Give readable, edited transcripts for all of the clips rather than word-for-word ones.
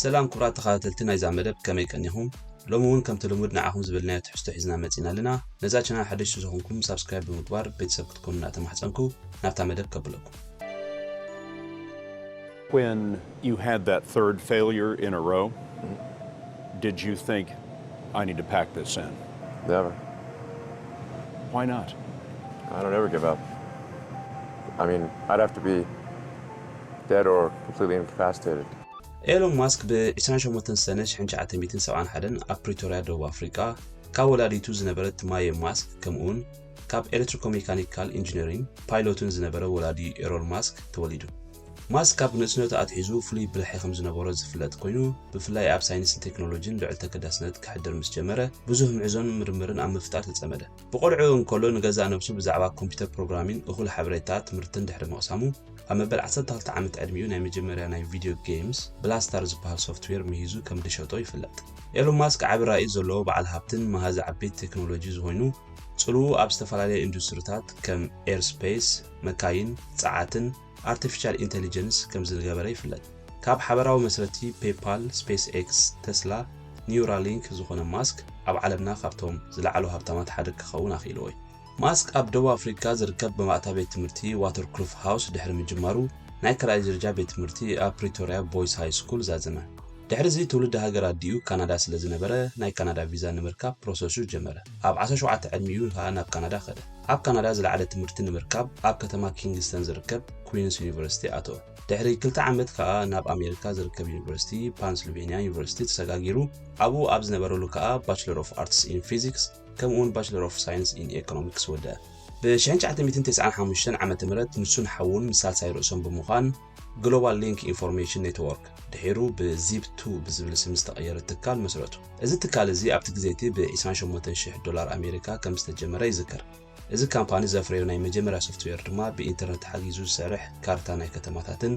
سلام كبرات تخاتلتي نايزا مدب كمي كنيهم لومون كم تلمود نعاهم زبلنا تحستو حزنا متينا لنا نزا چنا حدش زخونكم سبسكرايب بمقبار بيتسب كتكون ناتا محسنكو نافتا مدب قبلكم. When you had that third failure in a row, did you think, I need to pack this in? Never. Why not? I don't ever give up. I mean, I'd have to be dead or completely incapacitated. إيلون ماسك ب28 سنة 1971 ኣብ ፕሪቶሪያ ደቡብ ኣፍሪቃ ካብ ወላዲቱ ዝነበረት ማየ ማስክ ከምኡውን ካብ ኤሌክትሮሜካኒካል ኢንጂነሪንግ ፓይሎትን ዝነበረ ወላዲ ኤሮን ማስክ ተወሊዱ። ማስክ ካብ ንእስነቱ ኣትሒዙ ፍሉይ ብልሒ ከም ዝነበሮ ዝፍለጥ ኮይኑ ብፍላይ ኣብ ሳይንስን ቴክኖሎጂን ልዕል ተገዳስነት ክሕድር ምስ ጀመረ ብዙሕ ምዕዞን ምርምርን ኣብ ምፍጣር ተጸመደ። ብቆልዑ እንከሎ ንገዛእ ነብሱ ብዛዕባ ኮምፒተር ፕሮግራሚንግ እኹል ሓበሬታት ትምህርትን ድሕሪ ምቕሳሙ ኣብ መበል 12 ዓመት ዕድሚኡ ናይ መጀመርያ ናይ ቪድዮ ጌምስ ብላስታር ዝበሃል ሶፍትዌር ምሂዙ ከም ድሸጦ ይፍለጥ። ኤሎን ማስክ ዓቢ ራእይ ዘለዎ በዓል ሃብትን መሃዚ ዓበይቲ ቴክኖሎጂ ዝኾይኑ ጽልኡ ኣብ ዝተፈላለዩ ኢንዱስትሪታት ከም ኤርስፔስ፣ መካይን፣ ጸዓትን artificial intelligence ከም ዝገበረ ይፍለጥ። ካብ ሓበራዊ መስረቲ ፔፓል፣ ስፔስ ኤክስ፣ ቴስላ፣ ኒውራሊንክ ዝኾነ ማስክ ኣብ ዓለምና ካብቶም ዝለዓሉ ሃብታማት ሓደ ክኸውን ኣኽኢልዎ እዩ። ማስክ ኣብ ደቡብ ኣፍሪካ ዝርከብ በማእታ ቤት ትምህርቲ ዋተርክሉፍ ሃውስ ድሕሪ ምጅማሩ ናይ ካልኣይ ደረጃ ቤት ትምህርቲ ኣብ ፕሪቶሪያ ቦይስ ሃይ ስኩል ዛዘመ። ድሕሪዚ ትውልዲ ሃገር ኣዲኡ ካናዳ ስለ ዝነበረ ናይ ካናዳ ቪዛ ንምርካብ ፕሮሰሱ ጀመረ። ኣብ 17 ዕድሚኡ ከዓ ናብ ካናዳ ኸደ። ኣብ ካናዳ ዝለዓለ ትምህርቲ ንምርካብ ኣብ ከተማ ኪንግስተን ዝርከብ ኩዊንስ ዩኒቨርሲቲ ኣተወ። ድሕሪ 2 ዓመት ከዓ ናብ ኣሜሪካ ዝርከብ ዩኒቨርሲቲ ፓንስልቬንያ ዩኒቨርሲቲ ተሰጋጊሩ ኣብኡ ኣብ ዝነበረሉ ከዓ ባችለር ኦፍ ኣርትስ ኢን ፊዚክስ ከምኡውን ባችለር ኦፍ ሳይንስ ኢን ኢኮኖሚክስ ወድአ። ብ1995 ዓመተ ምህረት ንሱን ሓውን ምሳልሳይ ርእሶም ብምዃን ግሎባል ሊንክ ኢንፎርሜሽን ኔትወርክ ድሒሩ ብዚፕ2 ብዝብል ስም ዝተቐየረ ትካል መስረቱ። እዚ ትካል እዚ ኣብቲ ግዜቲ ብ$28,000 ኣሜሪካ ከም ዝተጀመረ ይዝከር። እዚ ካምፓኒ ዘፍረዮ ናይ መጀመርያ ሶፍትዌር ድማ ብኢንተርኔት ሓጊዙ ዝሰርሕ ካርታ ናይ ከተማታትን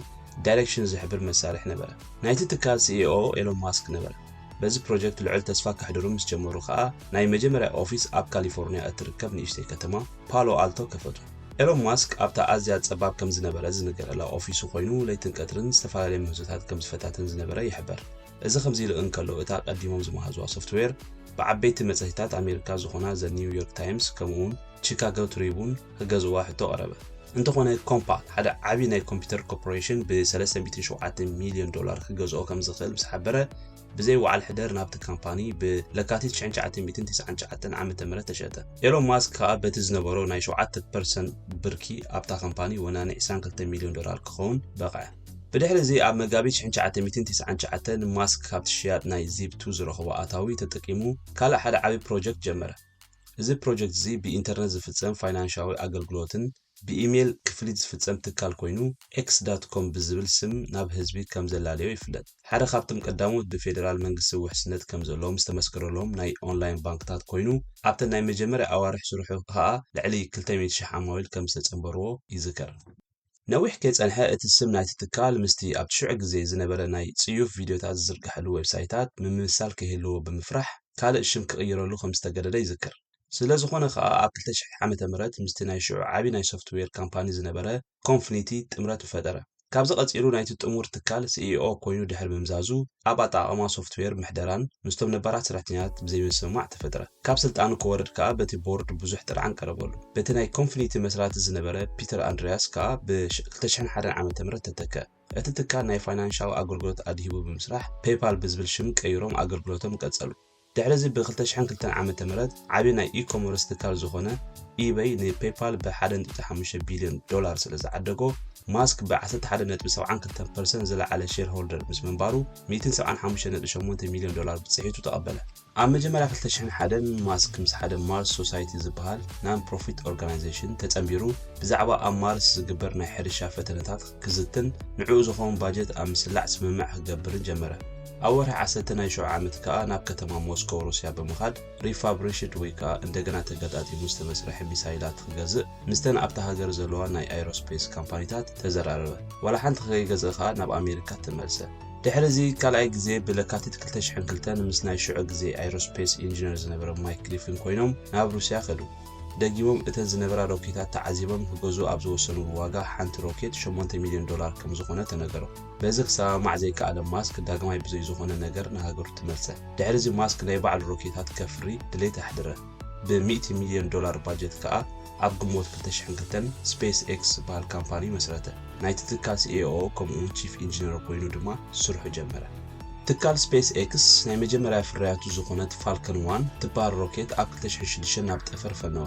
ዳይሬክሽን ዝሕብር መሳርሒ ነበረ። ናይቲ ትካል ሲኢኦ ኤሎን ማስክ ነበረ። በዚ ፕሮጀክት ልዕል ተስፋ ክሕድሩ ምስ ጀመሩ ከዓ ናይ መጀመርያ ኦፊስ ኣብ ካሊፎርኒያ እትርከብ ንእሽተይ ከተማ ፓሎ ኣልቶ ከፈቱ። ኤሎን ማስክ ኣብታ ኣዝያ ጸባብ ከም ዝነበረ ዝነገረላ ኦፊሱ ኮይኑ ለይትን ቀትርን ዝተፈላለዩ ምህዞታት ከም ዝፈታትን ዝነበረ ይሕበር። እዚ ከምዚ ኢሉ እንከሎ እታ ቀዲሞም ዝመሃዝዋ ሶፍትዌር ብዓበይቲ መጽሔታት ኣሜሪካ ዝኾና ዘ ኒውዮርክ ታይምስ ከምኡውን ቺካጎ ትሪቡን ክገዝዋ ሕቶ ቀረበ። እንተኾነ ኮምፓ ሓደ ዓቢ ናይ ኮምፒተር ኮርፖሬሽን ብ$307 ሚልዮን ክገዝኦ ከም ዝኽእል ምስ ሓበረ ብዘይ ወዓል ሕደር ናብቲ ካምፓኒ ብለካቲት 1999 ዓመተ ምህረት ተሸጠ። ኤሎን ማስክ ከዓ በቲ ዝነበሮ ናይ 7% ብርኪ ኣብታ ካምፓኒ ወናኒ $22 ሚልዮን ክኸውን በቕዐ። ብድሕሪ እዚ ኣብ መጋቢት 1999 ማስክ ካብቲ ሽያጥ ናይ ዚፕ2 ዝረኸቦ ኣታዊ ተጠቂሙ ካልእ ሓደ ዓቢ ፕሮጀክት ጀመረ። እዚ ፕሮጀክት እዚ ብኢንተርኔት ዝፍጸም ፋይናንሻዊ ኣገልግሎትን ብኢሜል ክፍሊት ዝፍጸም ትካል ኮይኑ x.com ብዝብል ስም ናብ ህዝቢ ከም ዘላለዮ ይፍለጥ። ሓደ ካብቶም ቀዳሞት ብፌደራል መንግስቲ ውሕስነት ከም ዘለዎም ዝተመስከረሎም ናይ ኦንላይን ባንክታት ኮይኑ ኣብተን ናይ መጀመርያ ኣዋርሕ ስርሑ ከዓ ልዕሊ 200,000 ዓማዊል ከም ዝተጸንበርዎ ይዝከር። ነዊሕ ከይጸንሐ እቲ ስም ናይቲ ትካል ምስቲ ኣብቲ ሽዑ ግዜ ዝነበረ ናይ ጽዩፍ ቪድዮታት ዝዝርግሐሉ ዌብሳይታት ምምሳል ከይህልዎ ብምፍራሕ ካልእ ሽም ክቕይረሉ ከም ዝተገደደ ይዝከር። ስለ ዝኾነ ከዓ ኣብ 2000 ዓመተ ምህረት ምስቲ ናይ ሽዑ ዓቢ ናይ ሶፍትዌር ካምፓኒ ዝነበረ ኮንፊኒቲ ጥምረት ፈጠረ። ካብዚ ቀጺሉ ናይቲ ጥሙር ትካል ሲኢኦ ኮይኑ ድሕሪ ምምዛዙ ኣብ ኣጠቓቕማ ሶፍትዌር ምሕደራን ምስቶም ነባራት ሰራሕተኛታት ብዘይምስምማዕ ተፈጠረ። ካብ ስልጣኑ ክወርድ ከዓ በቲ ቦርድ ብዙሕ ጥርዓን ቀረበሉ። በቲ ናይ ኮንፊኒቲ መስራቲ ዝነበረ ፒተር ኣንድሪያስ ከዓ ብ2001 ዓመተ ምህረት ተተከ። እቲ ትካል ናይ ፋይናንሻዊ ኣገልግሎት ኣድሂቡ ብምስራሕ ፔፓል ብዝብል ሽም ቀይሮም ኣገልግሎቶም ቀጸሉ። ድሕሪዚ ብ2002 ዓመተ ምህረት ዓቢ ናይ ኢኮመርስ ትካል ዝኾነ ኢቤይ ንፔፓል ብ$1.5 ቢልዮን ስለ ዝዓደጎ ማስክ ብ11.72% ዝለዓለ ሼር ሆልደር ምስ መንባሩ $175.8 ሚልዮን ብፅሒቱ ተቐበለ። ኣብ መጀመርያ 2001 ማስክ ምስ ሓደ ማርስ ሶሳይቲ ዝበሃል ናን ፕሮፊት ኦርጋናይዜሽን ተጸምቢሩ ብዛዕባ ኣብ ማርስ ዝግበር ናይ ሕርሻ ፈተነታት ክዝትን ንዕኡ ዝኾን ባጀት ኣብ ምስላዕ ስምምዕ ክገብርን ጀመረ። ኣብ ወርሒ 19 ዓመት ከዓ ናብ ከተማ ሞስኮ ሩስያ ብምኻድ ሪፋብሪሽድ ወይ ከዓ እንደገና ተገጣጢሙ ዝተመስረሐ ሚሳይላት ክገዝእ ምስተን ኣብታ ሃገር ዘለዋ ናይ ኤሮስፔስ ካምፓኒታት ተዘራረበ። ዋላ ሓንቲ ከይገዝእ ከዓ ናብ ኣሜሪካ ተመልሰ። ድሕሪዚ ካልኣይ ግዜ ብለካቲት 2002 ምስ ናይ ሽዑ ግዜ ኤሮስፔስ ኢንጂነር ዝነበረ ማይክ ክሊፍን ኮይኖም ናብ ሩስያ ኸዱ። ደጊሞም እተን ዝነበራ ሮኬታት ተዓዚቦም ክገዝኡ ኣብ ዝወሰኑ ዋጋ ሓንቲ ሮኬት $8 ሚልዮን ከም ዝኾነ ተነገሮ። በዚ ክሰማዕ ዘይከኣለ ማስክ ዳግማይ ብዘይ ዝኾነ ነገር ንሃገሩ ትመልሰ። ድሕሪዚ ማስክ ናይ በዓል ሮኬታት ከፍሪ ድሌት ኣሕድረ። ብ$100 ሚልዮን ባጀት ከዓ ኣብ ግንቦት 2002 ስፔስ ኤክስ ዝበሃል ካምፓኒ መስረተ። ናይቲ ትካል ሲኢኦ ከምኡ'ውን ቺፍ ኢንጂነር ኮይኑ ድማ ስርሑ ጀመረ። ትካል ስፔስ ኤክስ ናይ መጀመርያ ፍርያቱ ዝኾነት ፋልከን 1 ትበሃል ሮኬት ኣብ 2006 ናብ ጠፈር ፈነወ።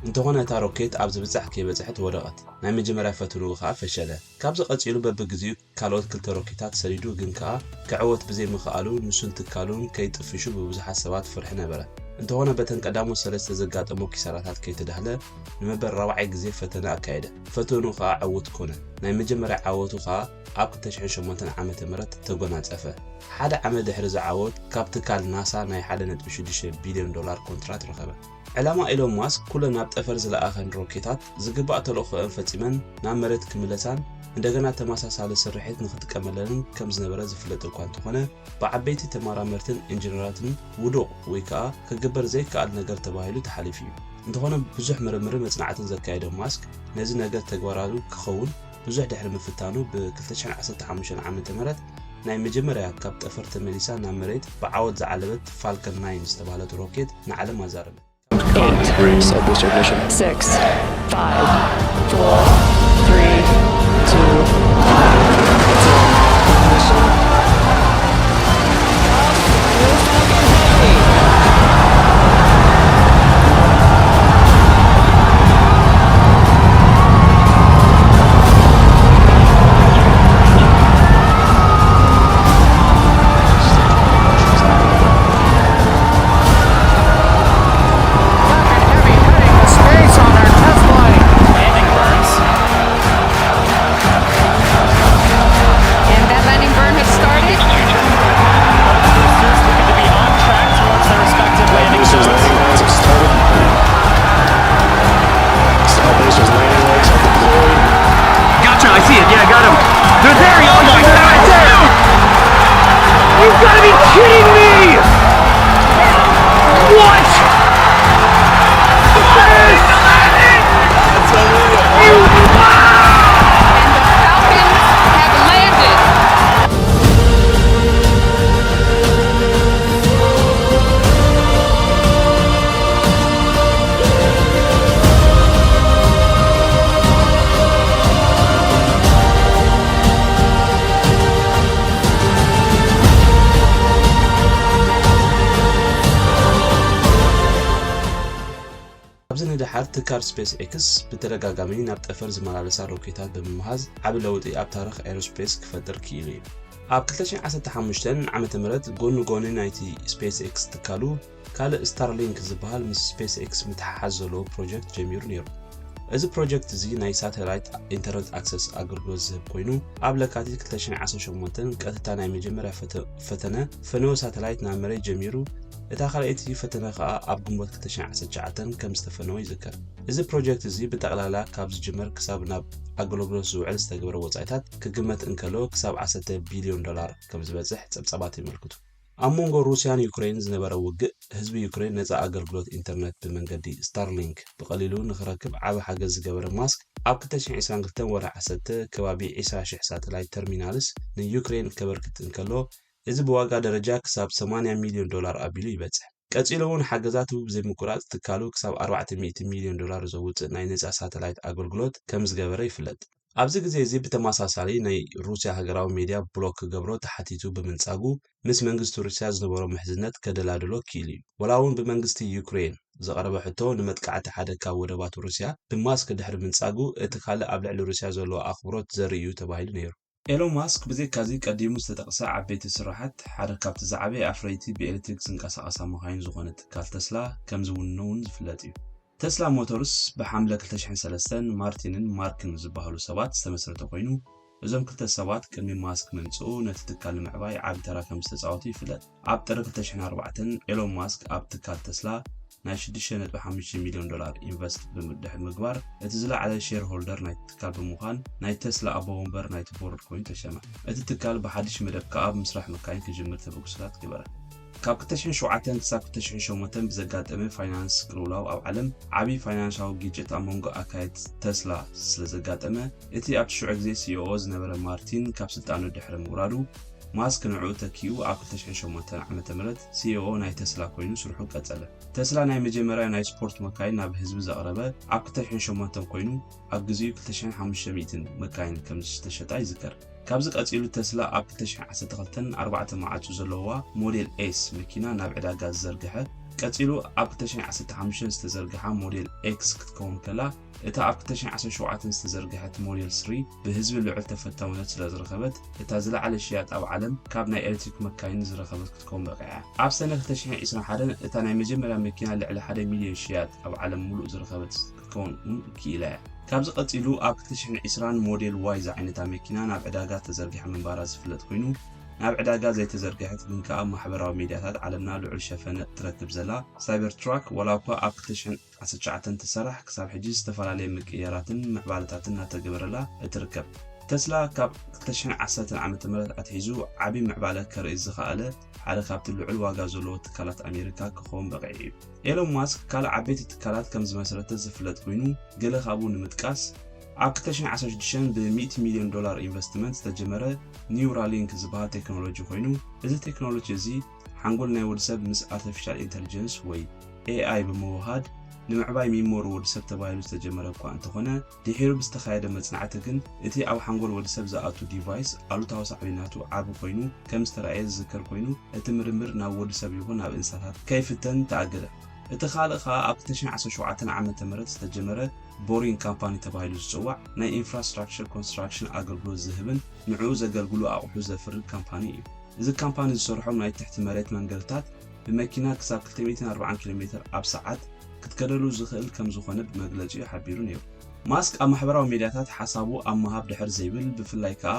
እንተኾነ እታ ሮኬት ኣብ ዝብጻሕ ከይበጽሐት ወደቐት። ናይ መጀመርያ ፈትኑ ከዓ ፈሸለ። ካብዚ ቀጺሉ በብግዚኡ ካልኦት 2 ሮኬታት ሰሪዱ ግን ከዓ ክዕወት ብዘይምኽኣሉ ንሱን ትካሉን ከይጥፍሹ ብብዙሓት ሰባት ፍርሒ ነበረ። እንተኾነ በተን ቀዳሞት 3 ዘጋጠሙ ኪሳራታት ከይተዳህለ ንመበል 4ይ ግዜ ፈተነ ኣካየደ። ፈተኑ ከዓ ዓወት ኮነ። ናይ መጀመርያ ዓወቱ ከዓ ኣብ 2008 ዓመተ ምህረት ተጎናጸፈ። ሓደ ዓመት ድሕሪ ዝዓወት ካብ ትካል ናሳ ናይ $1.6 ቢልዮን ኮንትራት ረኸበ። ዕላማ ኢሎን ማስክ ኩለን ናብ ጠፈር ዝለኣኸን ሮኬታት ዝግባእ ተልእኾአን ፈጺመን ናብ መሬት ክምለሳን እንደገና ተመሳሳሊ ስርሒት ንኽጥቀመለን ከም ዝነበረ ዝፍለጥ እኳ እንተኾነ ብዓበይቲ ተመራመርትን ኢንጂነራትን ውዱቕ ወይ ከዓ ክግበር ዘይከኣል ነገር ተባሂሉ ተሓሊፉ እዩ። እንተኾነ ብዙሕ ምርምርን መጽናዕትን ዘካየደ ማስክ ነዚ ነገር ተግባራዊ ክኸውን ብዙሕ ድሕሪ ምፍታኑ ብ2015 ዓመተ ምህረት ናይ መጀመርያ ካብ ጠፈር ተመሊሳ ናብ መሬት ብዓወት ዝዓለበት ፋልከን 9 ዝተባህለት ሮኬት ንዓለም ኣዛረበት። 6, 5, 4, 3, 2, 1. ኣብዚ ንድሓር ትካል ስፔስ ኤክስ ብተደጋጋሚ ናብ ጠፈር ዝመላለሳ ሮኬታት ብምምሃዝ ዓቢ ለውጢ ኣብ ታሪኽ ኤሮስፔስ ክፈጥር ክኢሉ እዩ። ኣብ 2015 ዓመተ ምህረት ጎኒ ጎኒ ናይቲ ስፔስ ኤክስ ትካሉ ካልእ ስታርሊንክ ዝበሃል ምስ ስፔስ ኤክስ ምትሓሓዝ ዘለዎ ፕሮጀክት ጀሚሩ ነይሩ። እዚ ፕሮጀክት እዚ ናይ ሳተላይት ኢንተርኔት ኣክሰስ ኣገልግሎት ዝህብ ኮይኑ ኣብ ለካቲት 2018 ቀጥታ ናይ መጀመርያ ፈተነ ፈነወ ሳተላይት ናብ መሬት ጀሚሩ እታ ካልኣይቲ ፈተነ ከዓ ኣብ ግንቦት 2019 ከም ዝተፈነወ ይዝከር። እዚ ፕሮጀክት እዚ ብጠቕላላ ካብ ዝጅመር ክሳብ ናብ ኣገልግሎት ዝውዕል ዝተገበረ ወጻኢታት ክግመት እንከሎ ክሳብ $10 ቢልዮን ከም ዝበጽሕ ጸብጻባት ይምልክቱ። ኣብ መንጎ ሩስያን ዩክሬን ዝነበረ ውግእ ህዝቢ ዩክሬን ነፃ ኣገልግሎት ኢንተርኔት ብመንገዲ ስታርሊንክ ብቐሊሉ ንኽረክብ ዓቢ ሓገዝ ዝገበረ ማስክ ኣብ 2022 ወርሒ 10 ከባቢ 20,000 ሳተላይት ተርሚናልስ ንዩክሬን ከበርክት እንከሎ እዚ ብዋጋ ደረጃ ክሳብ $80 ሚልዮን ኣቢሉ ይበጽሕ። ቀጺሉ እውን ሓገዛቱ ብዘይምቁራጽ ትካሉ ክሳብ $400 ሚልዮን ዘውፅእ ናይ ነፃ ሳተላይት ኣገልግሎት ከም ዝገበረ ይፍለጥ። ኣብዚ ግዜ እዚ ብተመሳሳሊ ናይ ሩስያ ሃገራዊ ሚድያ ብሎክ ክገብሮ ተሓቲቱ ብምንጻጉ ምስ መንግስቲ ሩስያ ዝነበሮ ምሕዝነት ከደላድሎ ክኢሉ እዩ። ወላ እውን ብመንግስቲ ዩክሬን ዘቐረበ ሕቶ ንመጥቃዕቲ ሓደ ካብ ወደባት ሩስያ ብማስክ ድሕሪ ምንጻጉ እቲ ካልእ ኣብ ልዕሊ ሩስያ ዘለዎ ኣኽብሮት ዘርኢ እዩ ተባሂሉ ነይሩ። ኤሎን ማስክ ብዘይካዚ ቀዲሙ ዝተጠቕሰ ዓበይቲ ስራሓት ሓደ ካብቲ ዝዓበየ ኣፍረይቲ ብኤሌክትሪክ ዝንቀሳቐሳ መኻይን ዝኾነ ትካል ተስላ ከም ዝውንነውን ዝፍለጥ እዩ። ተስላ ሞተርስ ብሓምለ 2003 ማርቲንን ማርክን ዝበሃሉ ሰባት ዝተመስረተ ኮይኑ እዞም ክልተ ሰባት ቅድሚ ማስክ ምምጽኡ ነቲ ትካል ንምዕባይ ዓቢ ተራ ከም ዝተጻወቱ ይፍለጥ። ኣብ ጥሪ 2004 ኤሎን ማስክ ኣብ ትካል ተስላ ናይ $6.5 ሚልዮን ኢንቨስት ብምድሕር ምግባር እቲ ዝለዓለ ሼር ሆልደር ናይቲ ትካል ብምዃን ናይ ተስላ ኣቦ ወንበር ናይቲ ቦርድ ኮይኑ ተሸመ። እቲ ትካል ብሓድሽ መደብ ከዓ ብምስራሕ መካይን ክጅምር ተበግሱታት ገበረ። ካብ 2007 ክሳብ 2008 ብዘጋጠመ ፋይናንስ ቅልውላው ኣብ ዓለም ዓቢ ፋይናንሻዊ ግጭት ኣብ መንጎ ኣካይድ ተስላ ስለ ዘጋጠመ እቲ ኣብ ሽዑ ግዜ ሲኢኦ ዝነበረ ማርቲን ካብ ስልጣኑ ድሕሪ ምውራዱ ማስክ ንዕኡ ተኪኡ ኣብ 2008 ዓ.ም ሲኢኦ ናይ ተስላ ኮይኑ ስርሑ ቀጸለ። ተስላ ናይ መጀመርያ ናይ ስፖርት መካይን ናብ ህዝቢ ዘቕረበ ኣብ 2008 ኮይኑ ኣብ ግዜኡ 2500 መካይን ከም ዝተሸጣ ይዝከር። ካብዚ ቀጺሉ ተስላ ኣብ 2012 4 መዓጽው ዘለዋ ሞዴል ኤስ መኪና ናብ ዕዳጋ ዘርግሐ ቀጺሉ ኣብ 2015 ዝተዘርግሐ ሞዴል ኤክስ ክትከውን ከላ እታ ኣብ 2017 ዝተዘርግሐት ሞዴል 3 ብህዝቢ ልዑል ተፈታውነት ስለ ዝረኸበት እታ ዝለዓለ ሽያጥ ኣብ ዓለም ካብ ናይ ኤሌክትሪክ መካይን ዝረኸበት ክትከውን በቂዓ። ኣብ ሰነ 2021 እታ ናይ መጀመርያ መኪና ልዕሊ 1 ሚልዮን ሽያጥ ኣብ ዓለም ሙሉእ ዝረኸበት ክትከውን ክኢላ እያ። ካብዚ ቀጺሉ ኣብ 2020 ሞዴል ዋይ ዝዓይነታ መኪና ናብ ዕዳጋ ተዘርጊሐ ምንባራ ዝፍለጥ ኮይኑ ናብ ዕዳጋ ዘይተዘርግሐት ግን ከዓ ማሕበራዊ ሚድያታት ዓለምና ልዑል ሸፈነ ትረክብ ዘላ ሳይበርትራክ ወላ እኳ ኣብ 2019 ተሰራሕ ክሳብ ሕጂ ዝተፈላለየ ምቅያራትን ምዕባለታትን እናተገበረላ እትርከብ። ተስላ ካብ 2010 ዓ.ም ኣትሒዙ ዓቢ ምዕባለ ከርኢ ዝኸኣለ ሓደ ካብቲ ልዑል ዋጋ ዘለዎ ትካላት ኣሜሪካ ክኸውን በቂዑ እዩ። ኤሎን ማስክ ካልእ ዓበይቲ ትካላት ከም ዝመሰረተ ዝፍለጥ ኮይኑ ገለ ካብኡ ንምጥቃስ ኣብ 2016 ብ$100 ሚልዮን ኢንቨስትመንት ዝተጀመረ ኒውራሊንክ ዝበሃል ቴክኖሎጂ ኮይኑ እዚ ቴክኖሎጂ እዚ ሓንጎል ናይ ወዲሰብ ምስ አርቲፊሻል ኢንተለጀንስ ወይ AI ብምውሃድ ንምዕባይ ሚሞሪ ወዲሰብ ተባሂሉ ዝተጀመረ እኳ እንተኾነ ድሒሩ ብዝተኻየደ መጽናዕቲ ግን እቲ ኣብ ሓንጎል ወዲሰብ ዝኣቱ ዲቫይስ ኣሉታዊ ሳዕቤናቱ ዓቢ ኮይኑ ከም ዝተረኣየ ዝዝከር ኮይኑ እቲ ምርምር ናብ ወዲሰብ ይኹን ናብ እንስሳታት ከይፍተን ተኣገደ። እቲ ካልእ ከዓ ኣብ 2017 ዓ.ም ዝተጀመረ ቦሪንግ ካምፓኒ ተባሂሉ ዝጽዋዕ ናይ ኢንፍራስትራክቸር ኮንስትራክሽን ኣገልግሎት ዝህብን ንዕኡ ዘገልግሉ ኣቑሑ ዘፍርድ ካምፓኒ እዩ። እዚ ካምፓኒ ዝሰርሖም ናይ ትሕቲ መሬት መንገድታት ብመኪና ክሳብ 240 ኪሎሜትር ኣብ ሰዓት ክትከደሉ ዝኽእል ከም ዝኾነ ብመግለጺኡ ሓቢሩ ነይሩ። ማስክ ኣብ ማሕበራዊ ሚድያታት ሓሳቡ ኣብ ምሃብ ድሕር ዘይብል ብፍላይ ከዓ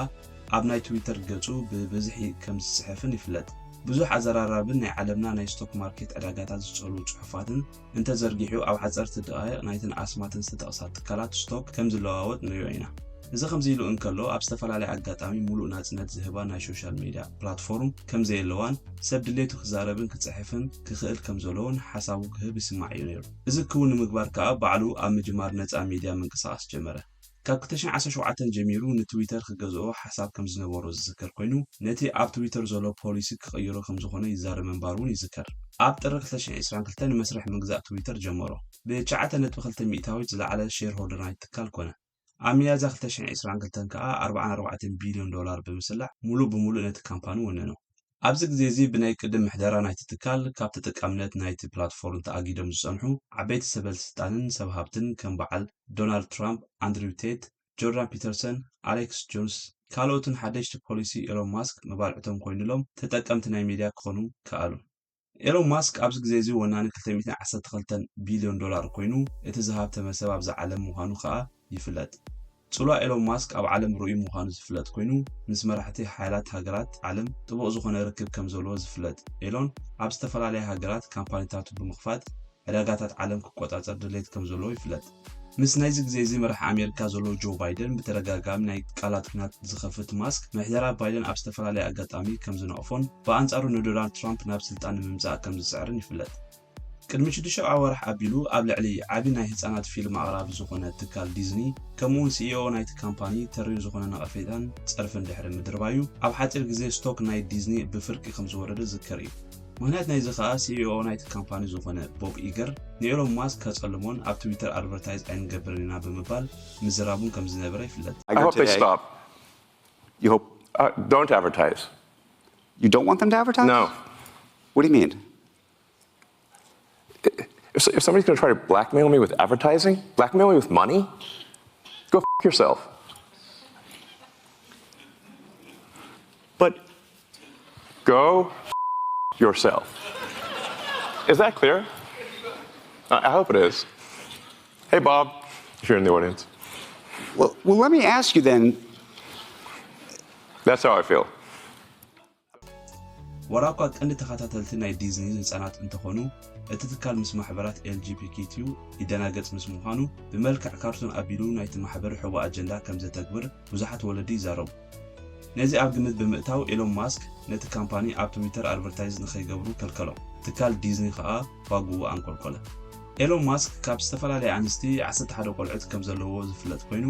ኣብ ናይ ትዊተር ገጹ ብብዝሒ ከም ዝጽሕፍን ይፍለጥ። ብዙሕ ኣዘራራብን ናይ ዓለምና ናይ ስቶክ ማርኬት ዕዳጋታት ዝጸሉ ጽሑፋትን እንተዘርጊሑ ኣብ ሓጸርቲ ደቓይቕ ናይትን ኣስማትን ዝተጠቕሳ ትካላት ስቶክ ከም ዝለዋወጥ ንሪኦ ኢና። እዚ ከምዚ ኢሉ እንከሎ ኣብ ዝተፈላለየ ኣጋጣሚ ሙሉእ ናጽነት ዝህባ ናይ ሶሻል ሚድያ ፕላትፎርም ከም ዘየለዋን ሰብ ድሌቱ ክዛረብን ክጽሕፍን ክኽእል ከም ዘለዎን ሓሳቡ ክህብ ይስማዕ እዩ ነይሩ። እዚ ክውን ንምግባር ከዓ ባዕሉ ኣብ ምጅማር ነጻ ሚድያ ምንቅስቓስ ጀመረ። ካብ 2017 ጀሚሩ ንትዊተር ክገዝኦ ሓሳብ ከም ዝነበሮ ዝዝከር ኮይኑ ነቲ ኣብ ትዊተር ዘሎ ፖሊሲ ክቕይሮ ከም ዝኾነ ይዛረብ ምንባሩ እውን ይዝከር። ኣብ ጥሪ 2022 ንመስርሕ ምግዛእ ትዊተር ጀመሮ። ብ9.2 ሚእታዊት ዝለዓለ ሼር ሆልደር ናይቲ ትካል ኮነ። ኣብ ሚያዝያ 2022 ከዓ $44 ቢልዮን ብምስላዕ ሙሉእ ብምሉእ ነቲ ካምፓኒ ወነኖ። ኣብዚ ግዜ እዚ ብናይ ቅድም ምሕደራ ናይቲ ትካል ካብ ተጠቃምነት ናይቲ ፕላትፎርም ተኣጊዶም ዝጸንሑ ዓበይቲ ሰበስልጣንን ሰብ ሃብትን ከም በዓል ዶናልድ ትራምፕ፣ ኣንድሪው ቴት፣ ጆርዳን ፒተርሰን፣ ኣሌክስ ጆንስ ካልኦትን ሓደሽቲ ፖሊሲ ኤሎን ማስክ መባልዕቶም ኮይኑሎም ተጠቀምቲ ናይ ሚድያ ክኾኑ ከኣሉ። ኤሎን ማስክ ኣብዚ ግዜ እዚ ወናኒ $212 ቢልዮን ኮይኑ እቲ ዝሃብተ መሰብ ኣብዚ ዓለም ምዃኑ ከዓ ይፍለጥ። ጽሉዋ ኤሎን ማስክ ኣብ ዓለም ርኡይ ምዃኑ ዝፍለጥ ኮይኑ ምስ መራሕቲ ሓይላት ሃገራት ዓለም ጥቡቕ ዝኾነ ርክብ ከም ዘለዎ ዝፍለጥ ኤሎን ኣብ ዝተፈላለየ ሃገራት ካምፓኒታቱ ብምኽፋት ዕዳጋታት ዓለም ክቆጻጸር ድሌት ከም ዘለዎ ይፍለጥ። ምስ ናይዚ ግዜ እዚ መራሒ ኣሜሪካ ዘሎ ጆ ባይደን ብተደጋጋሚ ናይ ቃላት ኩናት ዝኸፍት ማስክ ምሕደራ ባይደን ኣብ ዝተፈላለየ ኣጋጣሚ ከም ዝነቕፎን ብኣንጻሩ ንዶናልድ ትራምፕ ናብ ስልጣን ንምምጻእ ከም ዝጽዕርን ይፍለጥ። ቅድሚ 6 ወርሕ ኣቢሉ ኣብ ልዕሊ ዓቢ ናይ ህፃናት ፊልም ኣቕራቢ ዝኾነ ትካል ዲዝኒ ከምኡውን ሲኢኦ ናይቲ ካምፓኒ ተሪር ዝኾነ ነቐፌታን ጸርፍን ድሕሪ ምድርባዩ ኣብ ሓፂር ግዜ ስቶክ ናይ ዲዝኒ ብፍርቂ ከም ዝወረደ ዝዝከር እዩ። ምክንያት ናይዚ ከዓ ሲኢኦ ናይቲ ካምፓኒ ዝኾነ ቦብ ኢገር ንኤሎን ማስክ ከጸልሞን ኣብ ትዊተር ኣድቨርታይዝ ኣይንገብርን ኢና ብምባል ምዝራቡን ከም ዝነበረ ይፍለጥ። I hope they stop. You hope? Don't advertise. You don't want them to advertise? No. What do you mean? If somebody's going to try to blackmail me with advertising, blackmail me with money, go f*** yourself. But Go f*** yourself. Is that clear? I hope it is. Hey, Bob, if you're in the audience. Well, let me ask you then. That's how I feel. ወራቋ ቀንዲ ተኸታተልቲ ናይ ዲዝኒ ህፃናት እንትኾኑ እቲ ትካል ምስ ማሕበራት LGBTQ ይደናገጽ ምስ ምዃኑ ብመልክዕ ካርቶን ኣቢሉ ናይቲ ማሕበር ሕቡእ ኣጀንዳ ከም ዘተግብር ብዙሓት ወለዲ ይዛረቡ። ነዚ ኣብ ግምት ብምእታው ኤሎን ማስክ ነቲ ካምፓኒ ኣብ ትዊተር ኣድቨርታይዝ ንኸይገብሩ ከልከሎ ትካል ዲዝኒ ከዓ ዋግኡ ኣንቆልቆለ ኤሎን ማስክ ካብ ዝተፈላለየ ኣንስቲ 11 ቆልዑት ከም ዘለዎ ዝፍለጥ ኮይኑ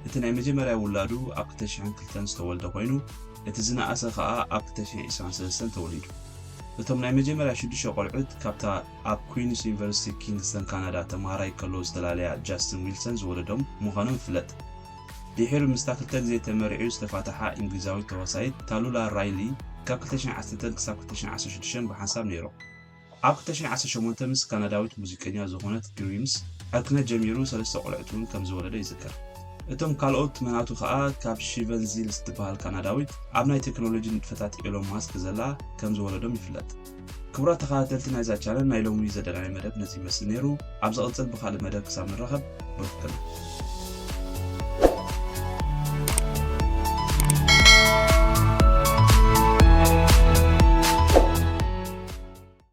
እቲ ናይ መጀመርያ ውላዱ ኣብ 2002 ዝተወልደ ኮይኑ እቲ ዝነኣሰ ከዓ ኣብ 2023 ተወሊዱ እቶም ናይ መጀመርያ 6 ቆልዑት ካብታ ኣብ ኩዊንስ ዩኒቨርሲቲ ኪንግስተን ካናዳ ተማሃራይ ከሎ ዝተላለያ ጃስቲን ዊልሰን ዝወለዶም ምዃኖም ይፍለጥ ድሕሪ ምስታ ክልተ ግዜ ተመሪዑ ዝተፋተሓ እንግሊዛዊት ተዋሳኢት ታሉላ ራይሊ ካብ 2012 ክሳብ 2016 ብሓንሳብ ነይሮ ኣብ 2018 ምስ ካናዳዊት ሙዚቀኛ ዝኾነት ድሪምስ ዕርክነት ጀሚሩ 3 ቆልዑት እውን ከም ዝወለደ ይዝከር እቶም ካልኦት መናቱ ከዓ ካብ ሺቨን ዚል ዝተባህል ካናዳዊት ኣብ ናይ ቴክኖሎጂ ንጥፈታት ኤሎን ማስክ ዘላ ከም ዝወለዶም ይፍለጥ ክቡራት ተኸታተልቲ ናይዛ ቻነል ናይ ሎሚ ዘደለናይ መደብ ነዚ ይመስል ነይሩ ኣብ ዝቕፅል ብኻልእ መደብ ክሳብ ንራኸብ ብሩክ